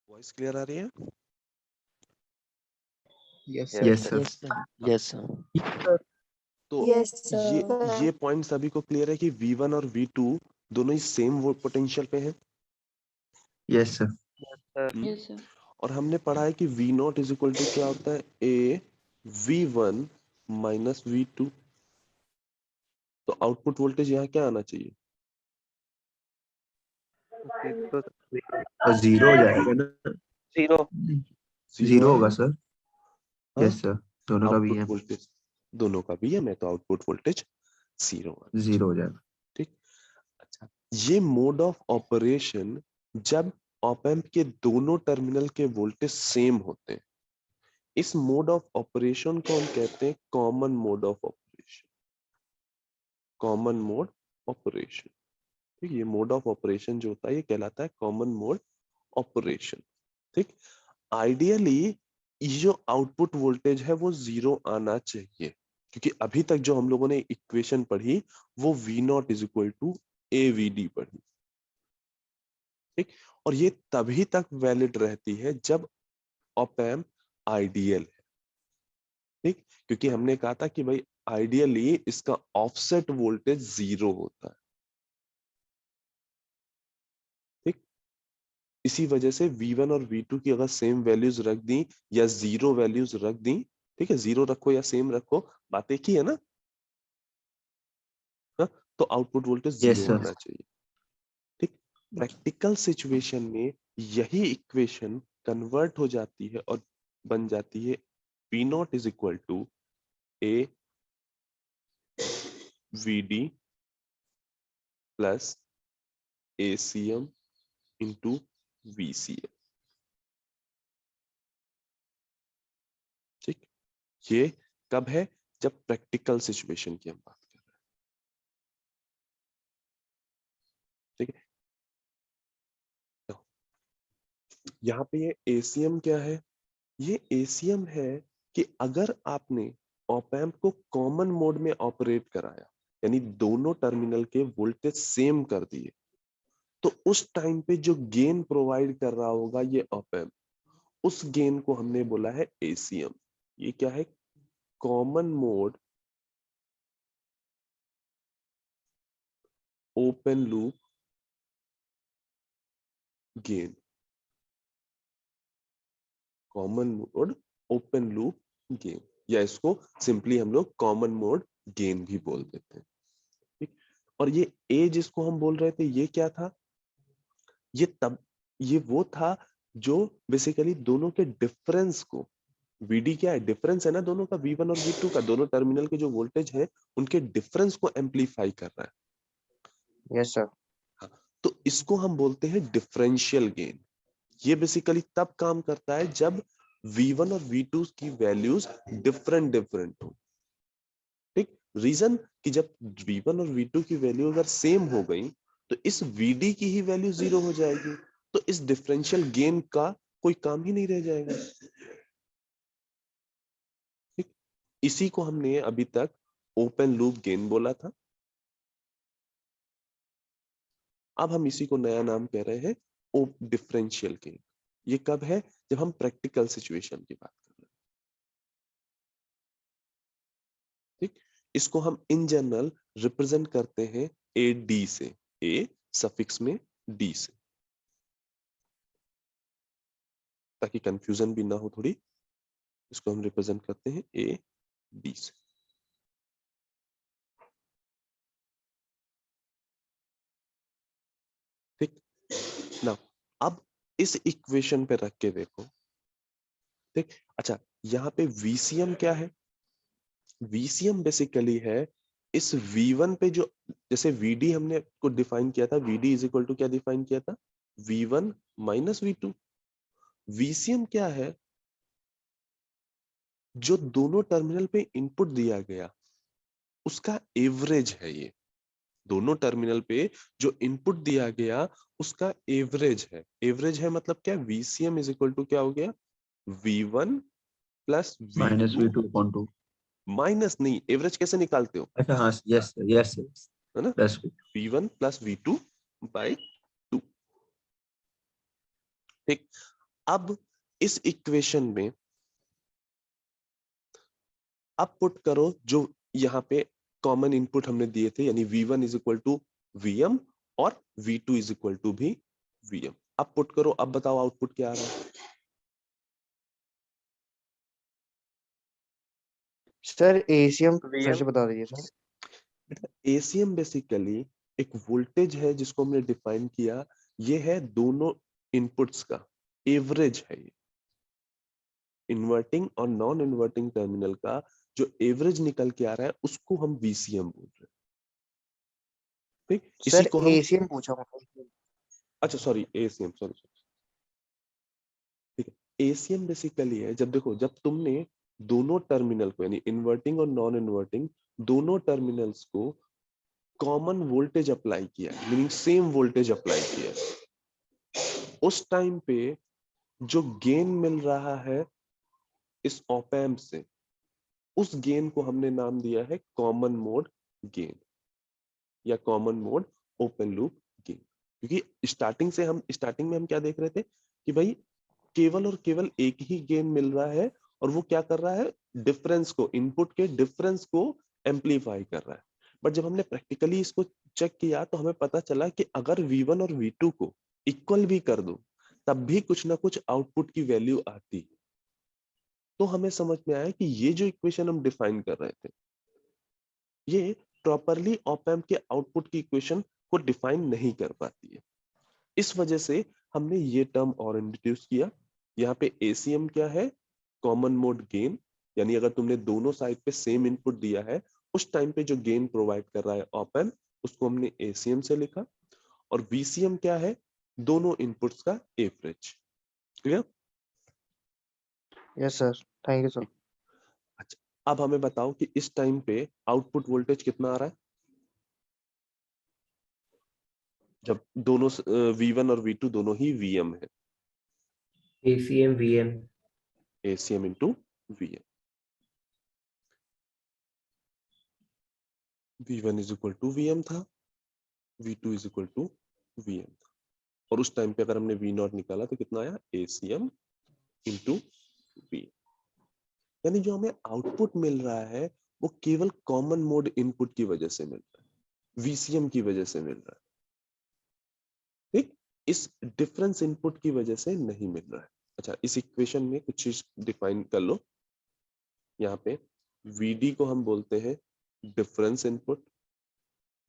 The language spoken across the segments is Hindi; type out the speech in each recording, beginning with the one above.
वॉइस क्लियर आ रही है? Yes Yes, sir. sir. Yes, sir. तो Yes, ये पॉइंट सभी को क्लियर है कि V1 और V2 दोनों ही सेम पोटेंशियल पे हैं। Yes, sir. Yes, sir. और हमने पढ़ा है कि V0 इज इक्वल टू क्या होता है, A V1 माइनस V2। तो आउटपुट वोल्टेज यहाँ क्या आना चाहिए? और जीरो हो जाएगा ना? जीरो। जीरो होगा आएगा? सर। हाँ? यस सर, दोनों का भी आउटपुट है। वोल्टेज दोनों का भी है, मैं तो आउटपुट वोल्टेज जीरो आना जीरो हो जाएगा। ठीक। अच्छा, ये मोड ऑफ ऑपरेशन जब ऑप एम्प के दोनों टर्मिनल के वोल्टेज सेम होते हैं, इस मोड ऑफ ऑपरेशन को हम कहते हैं common mode of operation. Common mode operation, ठीक। ये मोड ऑफ ऑपरेशन जो होता है ये कहलाता है कॉमन मोड ऑपरेशन, ठीक। आइडियली ये जो आउटपुट वोल्टेज है वो जीरो आना चाहिए, क्योंकि अभी तक जो हम लोगों ने इक्वेशन पढ़ी वो V0 is equal to AVD पढ़ी, ठीक। और ये तभी तक वैलिड रहती है जब ऑप एम्प आइडियल है, ठीक। क्योंकि हमने कहा था कि भाई आइडियली इसका ऑफसेट वोल्टेज जीरो होता है, ठीक। इसी वजह से V1 और V2 की अगर सेम वैल्यूज रख दी या जीरो वैल्यूज रख दी, ठीक है, जीरो रखो या सेम रखो, बात एक ही है ना, हाँ? तो output voltage Yes, zero sir. आना चाहिए, ठीक। प्रैक्टिकल सिचुएशन में यही इक्वेशन कन्वर्ट हो जाती है और बन जाती है V0 is equal to A VD plus ACM into VCM, ठीक। ये कब है? जब प्रैक्टिकल सिचुएशन की हम बात कर रहे हैं, ठीक है। तो यहाँ पे ये ACM क्या है? ये ACM है कि अगर आपने ऑप एम्प को कॉमन मोड में ऑपरेट कराया, यानी दोनों टर्मिनल के वोल्टेज सेम कर दिए, तो उस टाइम पे जो गेन प्रोवाइड कर रहा होगा ये ऑप एम्प, उस गेन को हमने बोला है ACM। ये क्या है? Common mode open loop gain. Common mode open loop gain, या इसको सिंपली हम लोग कॉमन मोड गेन भी बोल देते हैं, ठीक। और ये ए जिसको हम बोल रहे थे ये क्या था? ये वो था जो बेसिकली दोनों के डिफरेंस को, VD क्या है? डिफरेंस है ना दोनों का, V1 और V2 का, दोनों टर्मिनल के जो वोल्टेज है उनके डिफरेंस को एम्पलीफाई कर रहा है। Yes sir. हाँ, तो इसको हम बोलते हैं डिफरेंशियल गेन। ये बेसिकली तब काम करता है जब V1 और V2 की वैल्यूज डिफरेंट डिफरेंट हो, ठीक। रीजन कि जब V1 और V2 की वैल्यू अगर सेम हो गई तो इस VD की ही वैल्यू जीरो हो जाएगी, तो इस डिफरेंशियल गेन का कोई काम ही नहीं रह जाएगा, ठीक। इसी को हमने अभी तक ओपन लूप गेन बोला था। अब हम इसी को नया नाम कह रहे हैं डिफरेंशियल गेन। ये कब है? जब हम प्रैक्टिकल सिचुएशन की बात कर रहे हैं, ठीक। इसको हम इन जनरल रिप्रेजेंट करते हैं AD से, A सफिक्स में D से, ताकि कंफ्यूजन भी ना हो थोड़ी। इसको हम रिप्रेजेंट करते हैं AD से, ठीक ना। अब इस इक्वेशन पे रख के देखो, ठीक। अच्छा, यहाँ पे VCM क्या है? VCM बेसिकली है इस V1 पे जो, जैसे VD हमने को डिफाइन किया था, VD इज इक्वल टू क्या डिफाइन किया था? V1 minus V2। VCM क्या है? जो दोनों टर्मिनल पे इनपुट दिया गया उसका एवरेज है। ये दोनों टर्मिनल पे जो इनपुट दिया गया उसका एवरेज है। एवरेज है मतलब क्या? VCM इज इक्वल टू क्या हो गया? V1 plus minus V2। V2/2। Minus नहीं, एवरेज कैसे निकालते हो? अच्छा हाँ, यस यस, है ना, plus V1 plus V2 by 2, ठीक। अब इस इक्वेशन में अब पुट करो जो यहाँ पे कॉमन इनपुट हमने दिए थे, यानी v1 is equal to vm और v2 इज इक्वल टू भी vm। अब पुट करो, अब बताओ आउटपुट क्या आ रहा है। सर एसीएम फिर VM से बता दीजिए सर। बेटा एसीएम बेसिकली एक वोल्टेज है जिसको हमने डिफाइन किया, ये है दोनों इनपुट्स का एवरेज है। ये इन्वर्टिंग और नॉन इन्वर्टिंग टर्मिनल का जो एवरेज निकल के आ रहा है उसको हम वीसीएम बोल रहे हैं। ठीक, इसी सर को हम, एसीएम पूछा मैंने। अच्छा सॉरी एसीएम, सॉरी। ठीक है, एसीएम बेसिकली है जब देखो, जब तुमने दोनों टर्मिनल को यानी इन्वर्टिंग और नॉन इन्वर्टिंग दोनों टर्मिनल्स को कॉमन वोल्टेज अप्लाई किया, मीनिंग सेम वोल्टेज अप्लाई किया, उस टाइम पे जो गेन मिल रहा है इस ऑप एम्प से, उस गेन को हमने नाम दिया है कॉमन मोड गेन या common mode open loop gain. क्योंकि स्टार्टिंग में हम क्या देख रहे थे कि भाई केवल और केवल एक ही गेन मिल रहा है और वो क्या कर रहा है, डिफरेंस को, इनपुट के डिफरेंस को एम्पलीफाई कर रहा है। बट जब हमने प्रैक्टिकली इसको चेक किया तो हमें पता चला कि अगर V1 और V2 को इक्वल भी कर दो तब भी कुछ ना कुछ आउटपुट की वैल्यू आती है। तो हमें समझ में आया कि ये जो इक्वेशन हम डिफाइन कर रहे थे ये प्रॉपरली ऑप एम्प के आउटपुट की इक्वेशन को डिफाइन नहीं कर पाती है। इस वजह से हमने ये टर्म और इंट्रोड्यूस किया। यहाँ पे एसीएम क्या है, कॉमन मोड गेन, यानी अगर तुमने दोनों साइड पे सेम इनपुट दिया है उस टाइम पे जो गेन प्रोवाइड कर रहा है ऑप एम्प उसको हमने एसीएम से लिखा। और वीसीएम क्या है, दोनों इनपुट्स का average. Clear? Yes sir, thank you sir. अच्छा, अब हमें बताओ कि इस टाइम पे आउटपुट वोल्टेज कितना आ रहा है जब दोनों V1 और V2 दोनों ही VM है। ACM VM ACM इंटू VM। V1 is equal to VM था, V2 is equal to VM था, और उस टाइम पे अगर हमने V0 निकाला तो कितना आया, ACM इंटू VM। यानी जो हमें आउटपुट मिल रहा है वो केवल कॉमन मोड इनपुट की वजह से मिल रहा है, VCM की वजह से मिल रहा है। ठीक, इस डिफरेंस इनपुट की वजह से नहीं मिल रहा है। अच्छा, इस इक्वेशन में कुछ चीज डिफाइन कर लो। यहाँ पे VD को हम बोलते हैं डिफरेंस इनपुट,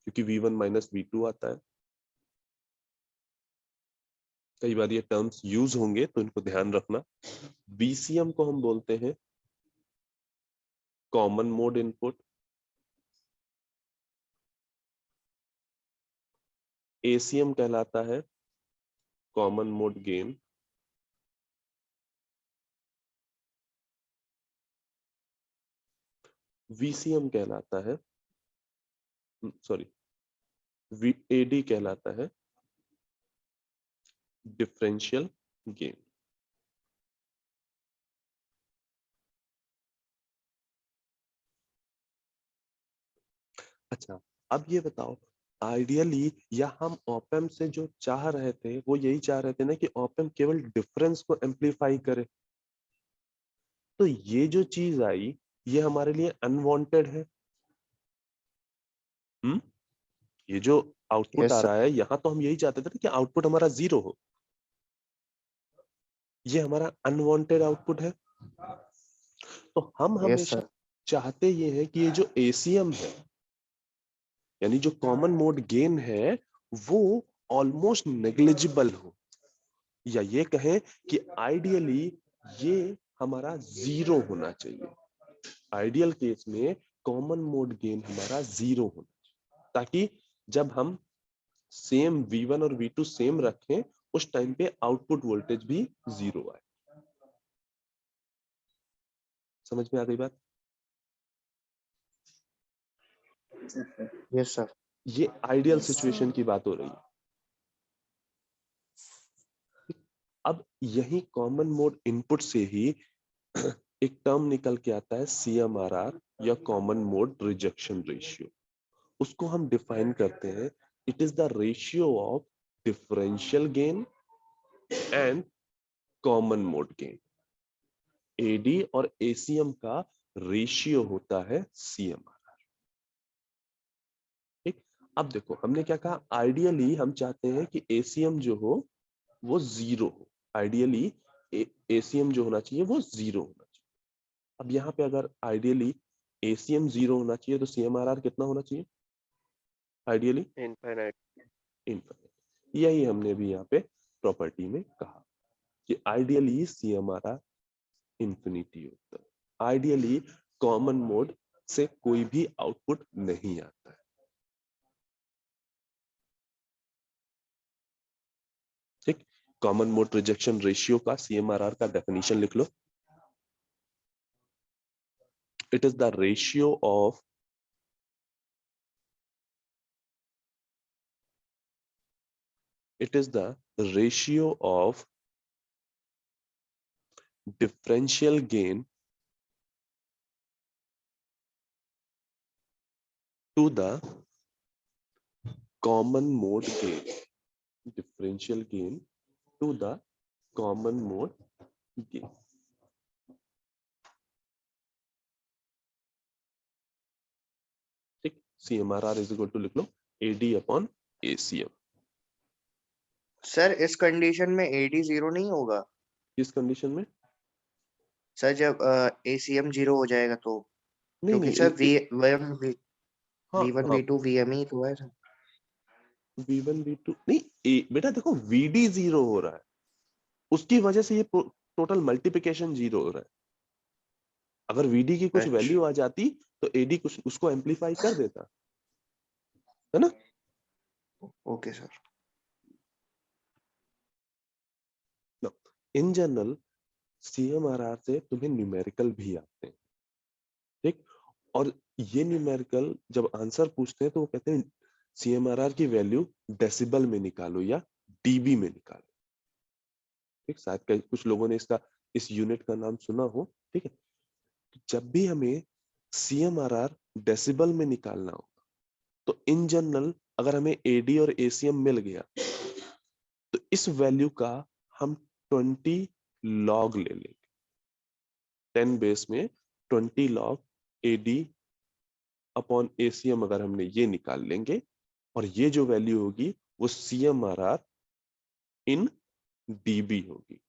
क्योंकि V1 माइनस V2 आता है। कई बार ये टर्म्स यूज होंगे तो इनको ध्यान रखना। VCM को हम बोलते हैं कॉमन मोड इनपुट। ACM कहलाता है कॉमन मोड गेन। VCM कहलाता है, सॉरी, AD कहलाता है डिफरेंशियल गेन। अच्छा, अब ये बताओ, आइडियली या हम ऑप एम्प से जो चाह रहे थे वो यही चाह रहे थे ना कि ऑप एम्प केवल डिफरेंस को एम्पलीफाई करे। तो ये जो चीज आई ये हमारे लिए अनवांटेड है। ये जो आउटपुट आ यस सर। रहा है यहाँ तो हम यही चाहते थे ना कि आउटपुट हमारा 0 हो। ये हमारा अनवांटेड आउटपुट है। तो हम यस हमेशा सर। चाहते ये है कि ये जो एसीएम है यानी जो कॉमन मोड गेन है वो ऑलमोस्ट नेग्लिजिबल हो, या ये कहें कि आइडियली ये हमारा 0 होना चाहिए। आइडियल केस में कॉमन मोड गेन हमारा 0 होना चाहिए, ताकि जब हम सेम V1 और V2 सेम रखें उस टाइम पे आउटपुट वोल्टेज भी 0 आए। समझ में आ गई बात? Yes sir. ये आइडियल सिचुएशन की बात हो रही है। अब यही कॉमन मोड इनपुट से ही एक टर्म निकल के आता है CMRR या कॉमन मोड रिजेक्शन रेशियो। उसको हम डिफाइन करते हैं, it is the ratio of differential gain and common mode gain. AD और एसीएम का रेशियो होता है सीएमआरआर। ठीक, अब देखो हमने क्या कहा, आइडियली हम चाहते हैं कि एसीएम जो हो वो 0 हो। आइडियली एसीएम जो होना चाहिए वो 0 होना चाहिए। अब यहाँ पे अगर आइडियली एसीएम 0 होना चाहिए तो सीएमआरआर कितना होना चाहिए? Ideally infinite. इनफाइनाइट। यही हमने भी यहाँ पे प्रॉपर्टी में कहा कि आइडियली सीएमआरआर इंफिनिटी होता है। आइडियली कॉमन मोड से कोई भी आउटपुट नहीं आता है। ठीक, कॉमन मोड रिजेक्शन रेशियो का सीएमआरआर का डेफिनेशन लिख लो। It is the ratio of differential gain to the common mode gain. Differential gain to the common mode gain. ठीक, CMRR इज इक्वल टू लिख लो AD अपॉन ACM। सर इस कंडीशन में एडी 0 नहीं होगा किस कंडीशन में? सर, जब एसीएम 0 हो जाएगा तो, नहीं क्योंकि नहीं सर V1 हाँ V1 V2 VM ही तो है सर। V1 V2 नहीं बेटा देखो VD 0 हो रहा है, उसकी वजह से ये टोटल मल्टीप्लिकेशन 0 हो रहा है। अगर VD की कुछ अच्छा, वैल्यू आ जाती तो AD कुछ उसको एम्पलीफाई कर देता है ना। Okay sir. In general CMRR से तुम्हें न्यूमेरिकल भी आते हैं। ठीक, और ये न्यूमेरिकल जब आंसर पूछते हैं तो वो कहते हैं CMRR की वैल्यू डेसिबल में निकालो या डीबी में निकालो। ठीक, शायद कुछ लोगों ने इसका इस यूनिट का नाम सुना हो। ठीक है, जब भी हमें CMRR डेसिबल में निकालना हो तो इन जनरल अगर हमें AD और ACM मिल गया तो इस वैल्यू का हम 20 लॉग ले लेंगे। 10 बेस में 20 लॉग AD अपॉन ACM अगर हमने ये निकाल लेंगे और ये जो वैल्यू होगी वो CMRR इन डीबी होगी।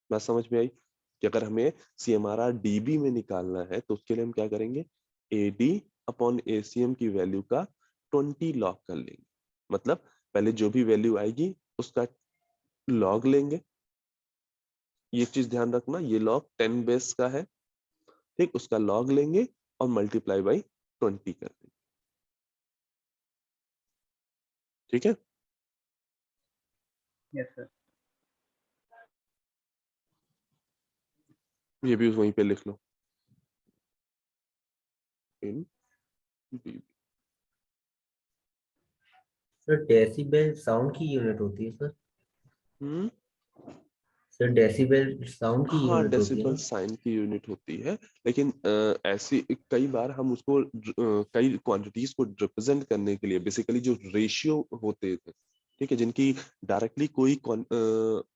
बात समझ में आई कि अगर हमें CMRR डीबी में निकालना है तो उसके लिए हम क्या करेंगे, AD अपॉन ACM की वैल्यू का 20 लॉग कर लेंगे। मतलब पहले जो भी वैल्यू आएगी उसका लॉग लेंगे। ये चीज ध्यान रखना, ये लॉग 10 बेस का है। ठीक, उसका लॉग लेंगे और मल्टीप्लाई बाई 20 कर देंगे। ठीक है, यस सर। ये भी वहीं पे लिख लो इन डीबी। सर डेसिबल साउंड की यूनिट होती है सर। सर डेसिबल साउंड की हाँ, यूनिट होती है डेसिबल ना। साइन की यूनिट होती है, लेकिन ऐसी कई बार हम उसको कई क्वांटिटीज को रिप्रेजेंट करने के लिए बेसिकली जो रेशियो होते थे, ठीक है, जिनकी डायरेक्टली कोई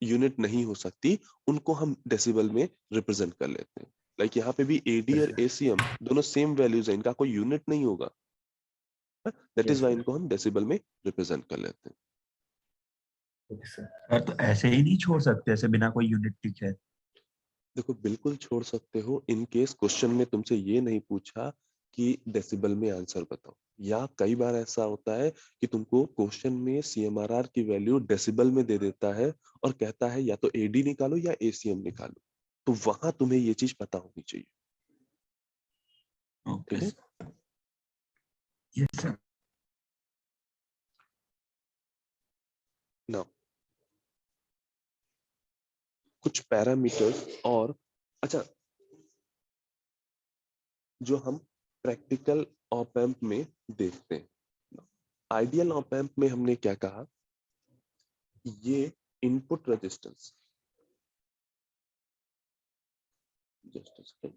यूनिट नहीं हो सकती, उनको हम डेसिबल में रिप्रेजेंट कर लेते हैं। लाइक यहाँ पे भी AD और ACM दोनों सेम वैल्यूज हैं, इनका कोई यूनिट नहीं होगा। That is yes why sir. इनको हम डेसिबल में रिप्रेजेंट कर लेते हैं। Okay sir. सर तो ऐसे ही नहीं छोड़ सकते, ऐसे बिना कोई यूनिट लिखे? देखो बिल्कुल छोड़ सकते हो, इन केस क्वेश्चन में तुमसे ये नहीं पूछा कि डेसिबल में आंसर बताओ, या कई बार ऐसा होता है कि तुमको क्वेश्चन में CMRR की वैल्यू डेसिबल में दे देता है और कहता है या तो AD निकालो या ACM निकालो, तो वहां तुम्हें ये चीज पता होनी चाहिए। ओके ठीक है, सर। Yes sir. ना कुछ पैरामीटर्स और, अच्छा, जो हम प्रैक्टिकल ऑप एम्प में देखते हैं। आइडियल ऑप एम्प में हमने क्या कहा, ये इनपुट रेजिस्टेंस, जस्ट सेकंड,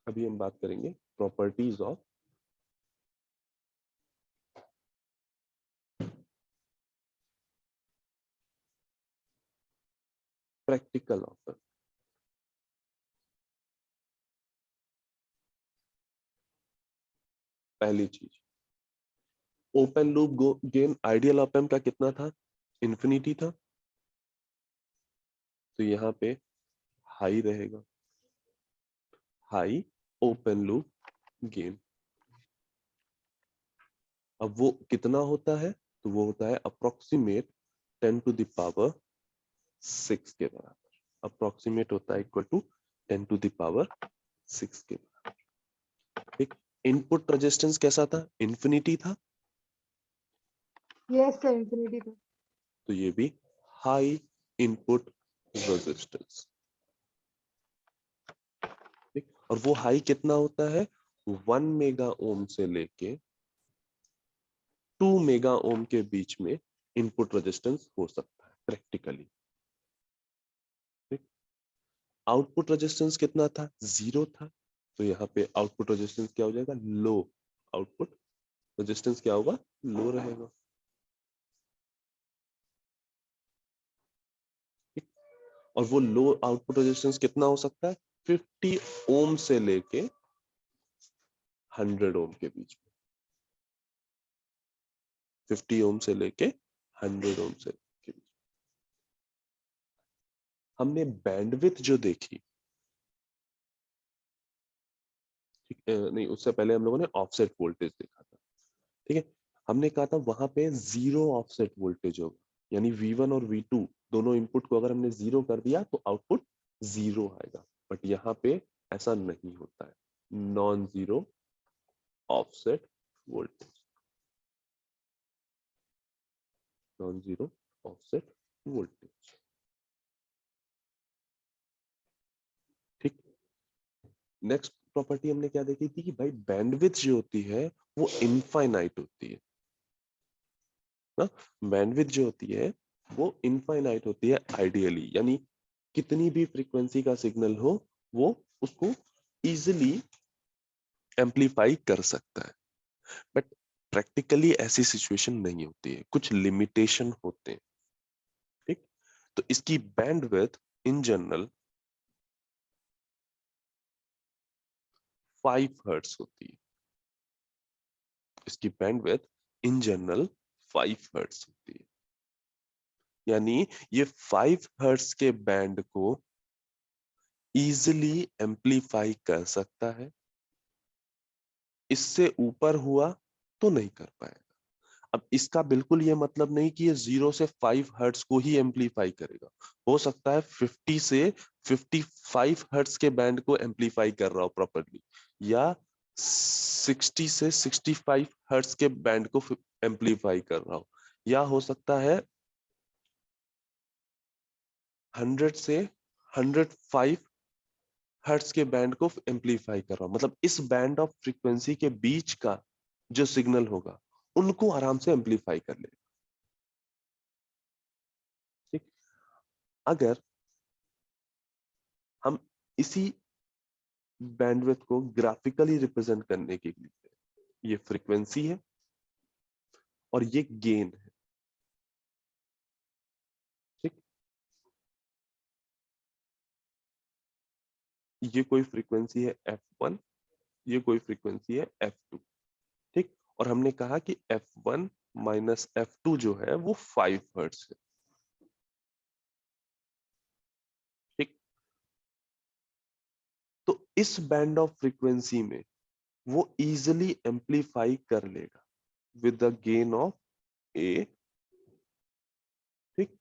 अभी हम बात करेंगे properties of practical op amp. पहली चीज, open loop gain ideal op amp का कितना था? इन्फिनिटी था, तो यहाँ पे हाई रहेगा, हाई ओपन लूप गेन। अब वो कितना होता है? तो वो होता है अप्रोक्सीमेट 10 टू द पावर 6 के बराबर। अप्रोक्सीमेट होता है equal to 10 to the power 6 के बराबर। ठीक। इनपुट रेजिस्टेंस कैसा था? इन्फिनिटी था, यस सर, इंफिनिटी था। तो ये भी हाई इनपुट रेजिस्टेंस। ठीक। और वो हाई कितना होता है? 1 मेगा ओम से लेके 2 मेगा ओम के बीच में इनपुट रेजिस्टेंस हो सकता है प्रैक्टिकली। आउटपुट रेजिस्टेंस कितना था? 0 था, तो यहाँ पे आउटपुट रेजिस्टेंस क्या हो जाएगा? लो। आउटपुट रेजिस्टेंस क्या होगा? लो रहेगा। ठीक? और वो लो आउटपुट रेजिस्टेंस कितना हो सकता है? 50 ओम से लेके 100 ओम के बीच में। 50 ओम से लेके 100 ओम से के बीच। हमने बैंडविड्थ जो देखी, ठीक नहीं, उससे पहले हम लोगों ने ऑफसेट वोल्टेज देखा था। ठीक है, हमने कहा था वहां पे जीरो ऑफसेट वोल्टेज होगा, यानी V1 और V2 दोनों इनपुट को अगर हमने जीरो कर दिया तो आउटपुट जीरो आएगा। बट यहाँ पे ऐसा नहीं होता है, non zero offset voltage, non zero offset voltage. ठीक। नेक्स्ट प्रॉपर्टी हमने क्या देखी थी कि भाई बैंडविड्थ जो होती है वो इनफाइनाइट होती है ना। बैंडविड्थ जो होती है वो इनफाइनाइट होती है आइडियली, यानी कितनी भी फ्रीक्वेंसी का सिग्नल हो वो उसको इजिली एम्पलीफाई कर सकता है। बट प्रैक्टिकली ऐसी सिचुएशन नहीं होती है, कुछ लिमिटेशन होते हैं। ठीक। तो इसकी बैंडविड्थ इन जनरल 5 हर्ट्ज होती है। इसकी बैंडविड्थ इन जनरल 5 हर्ट्ज होती है, यानी ये 5 हर्ट्ज के बैंड को इजिली एम्पलीफाई कर सकता है। इससे ऊपर हुआ तो नहीं कर पाएगा। अब इसका बिल्कुल ये मतलब नहीं कि ये 0 से 5 हर्ट्ज को ही एम्पलीफाई करेगा। हो सकता है 50 से 55 हर्ट्ज के बैंड को एम्पलीफाई कर रहा हो प्रॉपर्ली, या 60 से 65 हर्ट्ज के बैंड को एम्पलीफाई कर रहा हो, या हो सकता है 100 से 105 हर्ट्ज के बैंड को एम्पलीफाई कर रहा हूं। मतलब इस बैंड ऑफ फ्रीक्वेंसी के बीच का जो सिग्नल होगा उनको आराम से एम्पलीफाई कर लेगा। ठीक। अगर हम इसी बैंडविड्थ को ग्राफिकली रिप्रेजेंट करने के लिए, ये फ्रीक्वेंसी है और ये गेन है। ठीक। ये कोई फ्रीक्वेंसी है f1, ये कोई फ्रीक्वेंसी है f2। ठीक। और हमने कहा कि f1 माइनस f2 जो है वो 5 हर्ट्ज है। ठीक। तो इस बैंड ऑफ फ्रीक्वेंसी में वो इजिली एम्पलीफाई कर लेगा with the gain of a। ठीक।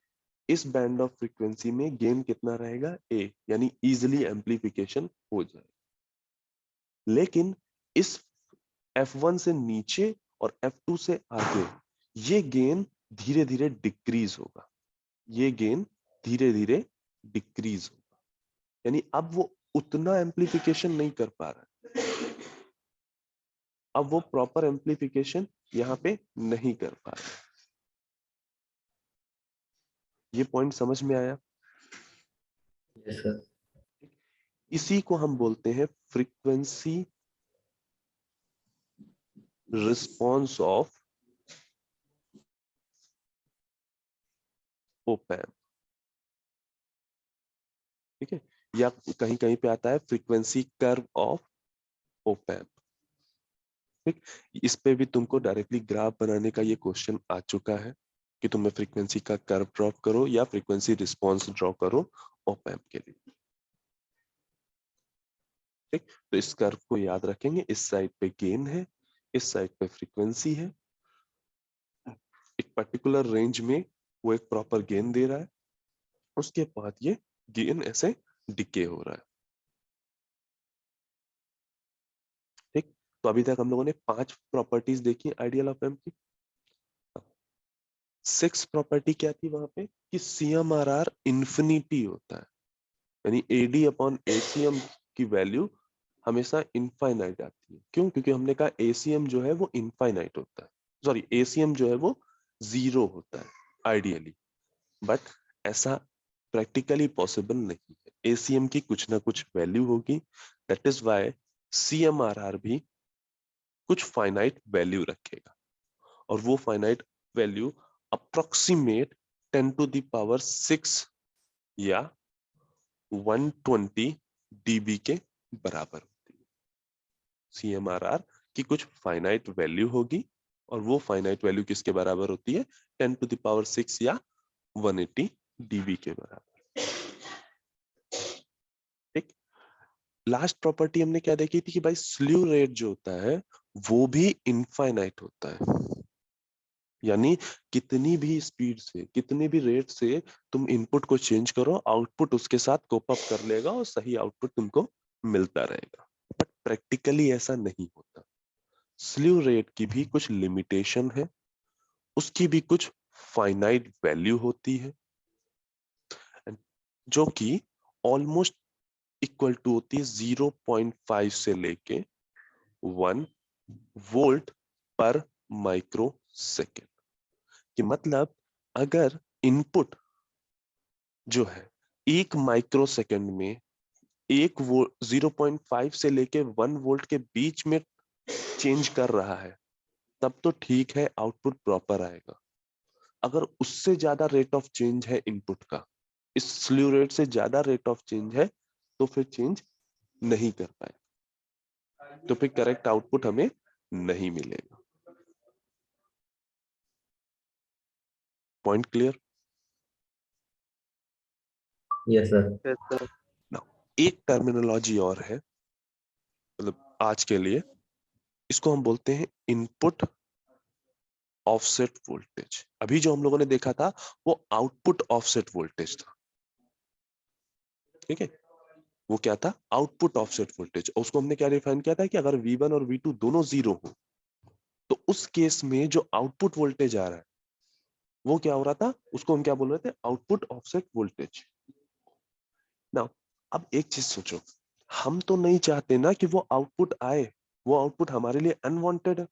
इस बैंड ऑफ फ्रीक्वेंसी में गेन कितना रहेगा? a, यानी इजिली एम्पलीफिकेशन हो जाए। लेकिन इस f1 से नीचे और f2 से आगे ये गेन धीरे धीरे डिक्रीज होगा, ये गेन धीरे धीरे डिक्रीज होगा, यानी अब वो उतना एम्पलीफिकेशन नहीं कर पा रहा है। अब वो प्रॉपर एम्पलीफिकेशन यहाँ पे नहीं कर पा रहा है। ये पॉइंट समझ में आया? Yes sir. इसी को हम बोलते हैं frequency response of op amp। ठीक है, या कहीं कहीं पे आता है frequency curve of op amp. ठीक, इस पे भी तुमको डायरेक्टली ग्राफ बनाने का ये क्वेश्चन आ चुका है कि तुम्हें फ्रीक्वेंसी का कर्व ड्रॉ करो या फ्रीक्वेंसी रिस्पॉन्स ड्रॉ करो ऑप एम्प के लिए। ठीक, तो इस कर्व को याद रखेंगे, इस साइड पे गेन है, इस साइड पे फ्रीक्वेंसी है, एक पर्टिकुलर रेंज में वो एक प्रॉपर गेन दे रहा है, उसके बाद ये गेन ऐसे डिके हो रहा है। ठीक, तो अभी तक हम लोगों ने 5 प्रॉपर्टीज देखी आइडियल ऑप एम्प की। 6 प्रॉपर्टी क्या थी वहां पे कि CMRR इंफिनिटी होता है, यानी AD अपॉन ACM की वैल्यू हमेशा इनफाइनाइट आती है। क्यों? क्योंकि हमने कहा ACM जो है वो इनफाइनाइट होता है, सॉरी ACM जो है वो 0 होता है आइडियली, बट ऐसा प्रैक्टिकली पॉसिबल नहीं है। ACM की कुछ ना कुछ वैल्यू होगी, दैट इज व्हाई CMRR भी कुछ फाइनाइट वैल्यू रखेगा, और वो finite value approximate 10 to the power 6 या 120 dB के बराबर होती है। CMRR की कुछ फाइनाइट वैल्यू होगी, और वो फाइनाइट वैल्यू किसके बराबर होती है? 10 टू द पावर 6 या 180 dB के बराबर। ठीक, लास्ट प्रॉपर्टी हमने क्या देखी थी कि भाई स्ल्यू रेट जो होता है वो भी इनफाइनाइट होता है, यानी कितनी भी स्पीड से, कितनी भी रेट से तुम इनपुट को चेंज करो, आउटपुट उसके साथ कोप अप कर लेगा और सही आउटपुट तुमको मिलता रहेगा। बट प्रैक्टिकली ऐसा नहीं होता, स्ल्यू रेट की भी कुछ लिमिटेशन है, उसकी भी कुछ फाइनाइट वैल्यू होती है, जो कि ऑलमोस्ट इक्वल टू होती है 0.5 से लेके 1 वोल्ट पर माइक्रो सेकेंड। कि मतलब अगर इनपुट जो है 1 माइक्रो सेकेंड में 0.5 से लेके 1 वोल्ट के बीच में चेंज कर रहा है, तब तो ठीक है, आउटपुट प्रॉपर आएगा। अगर उससे ज्यादा रेट ऑफ चेंज है इनपुट का, इस स्ल्यू रेट से ज्यादा रेट ऑफ चेंज है, तो फिर चेंज नहीं कर पाए, तो फिर करेक्ट आउटपुट हमें नहीं मिलेगा। Point clear? Yes sir. Yes, sir. एक टर्मिनोलॉजी और है, मतलब आज के लिए, इसको हम बोलते हैं इनपुट ऑफसेट वोल्टेज। अभी जो हम लोगों ने देखा था वो आउटपुट ऑफसेट वोल्टेज था, ठीक है, वो क्या था? Output offset voltage. उसको हमने क्या डिफाइन किया था कि अगर V1 और V2 दोनों 0 हो, तो उस केस में जो आउटपुट वोल्टेज आ रहा है वो क्या हो रहा था? उसको हम क्या बोल रहे थे? Output offset voltage. ना, अब एक चीज सोचो, हम तो नहीं चाहते ना कि वो आउटपुट आए, वो आउटपुट हमारे लिए अनवांटेड है।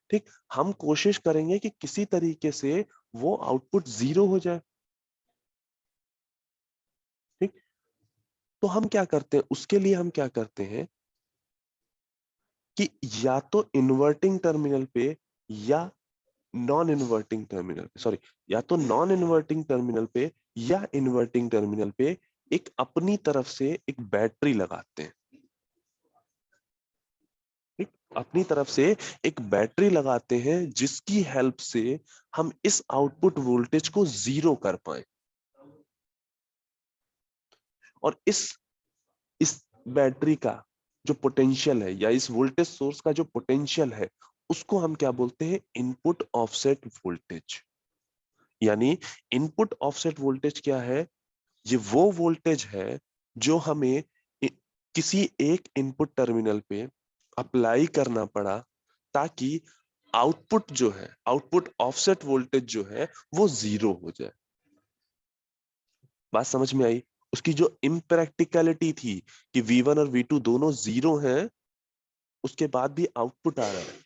ठीक, हम कोशिश करेंगे कि किसी तरीके से वो आउटपुट 0 हो जाए। ठीक, तो हम क्या करते हैं? उसके लिए हम क्या करते हैं कि या तो इन्वर्टिंग टर्मिनल पे या नॉन इन्वर्टिंग टर्मिनल पे, सॉरी, या तो नॉन इन्वर्टिंग टर्मिनल पे या इन्वर्टिंग टर्मिनल पे एक अपनी तरफ से एक बैटरी लगाते हैं। ठीक, अपनी तरफ से एक बैटरी लगाते हैं जिसकी हेल्प से हम इस आउटपुट वोल्टेज को 0 कर पाए। और इस बैटरी का जो पोटेंशियल है, या इस वोल्टेज सोर्स का जो पोटेंशियल है, उसको हम क्या बोलते हैं? Input offset voltage. यानी इनपुट ऑफसेट वोल्टेज क्या है? ये वो वोल्टेज है जो हमें किसी एक इनपुट टर्मिनल पे अप्लाई करना पड़ा, ताकि आउटपुट जो है, आउटपुट ऑफसेट वोल्टेज जो है वो 0 हो जाए। बात समझ में आई? उसकी जो इम्प्रैक्टिकलिटी थी कि V1 और V2 दोनों 0 हैं, उसके बाद भी आउटपुट आ रहा है,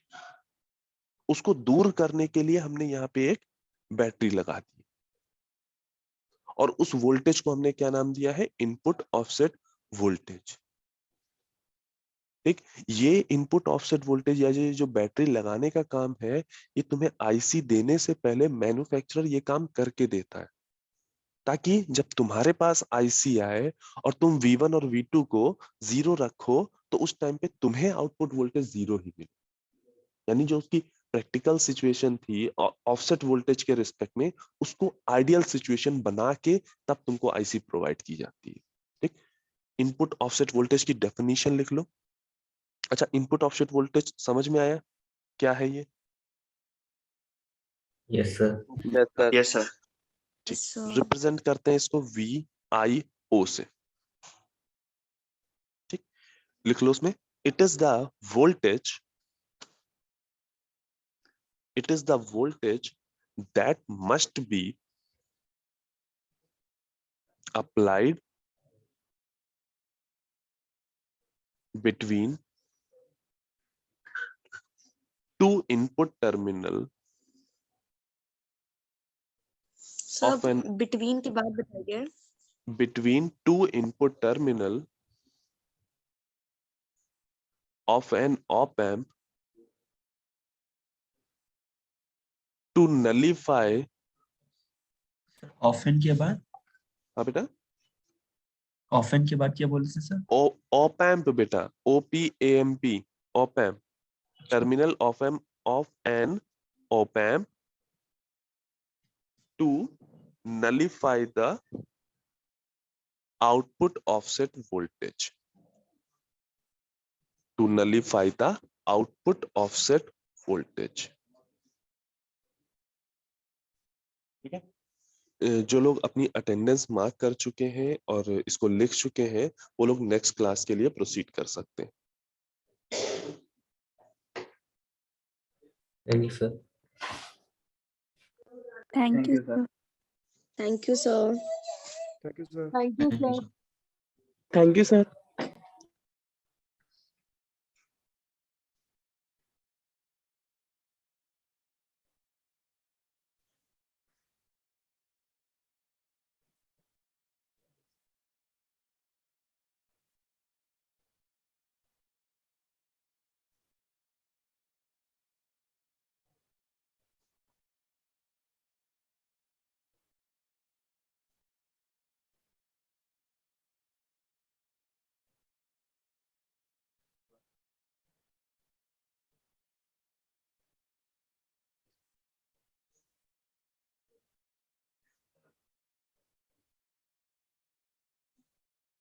उसको दूर करने के लिए हमने यहाँ पे एक बैटरी लगा दी, और उस वोल्टेज को हमने क्या नाम दिया है? Input offset voltage. ठीक, ये इनपुट ऑफसेट वोल्टेज या ये जो बैटरी लगाने का काम है, ये तुम्हें आईसी देने से पहले मैन्युफैक्चरर ये काम करके देता है, ताकि जब तुम्हारे पास आईसी आए और तुम V1 और V2 को 0 रखो तो उस टाइम पे तुम्हें आउटपुट वोल्टेज 0 ही मिले। यानी जो उसकी प्रैक्टिकल सिचुएशन थी ऑफसेट वोल्टेज के रिस्पेक्ट में, उसको आइडियल सिचुएशन बना के तब तुमको आईसी प्रोवाइड की जाती है। ठीक, इनपुट ऑफसेट वोल्टेज की डेफिनेशन लिख लो। अच्छा, इनपुट ऑफसेट वोल्टेज समझ में आया क्या है ये? Yes sir. Yes sir. ठीक, sir. रिप्रेजेंट करते हैं इसको VIO से। ठीक, लिख लो उसमें, it is the voltage that must be applied between two input terminal sir of an between की बात बताइए। between two input terminal of an op amp to nullify। Often के बाद हाँ बेटा, ऑफन के बाद क्या बोले थे सर? op amp बेटा, OPAMP, op amp, terminal of an op amp to nullify the output offset voltage, to nullify the output offset voltage। ठीक है, जो लोग अपनी अटेंडेंस मार्क कर चुके हैं और इसको लिख चुके हैं वो लोग नेक्स्ट क्लास के लिए प्रोसीड कर सकते हैं। Thank you sir. Thank you sir. Thank you sir. Thank you sir. Thank you sir. Thank you sir.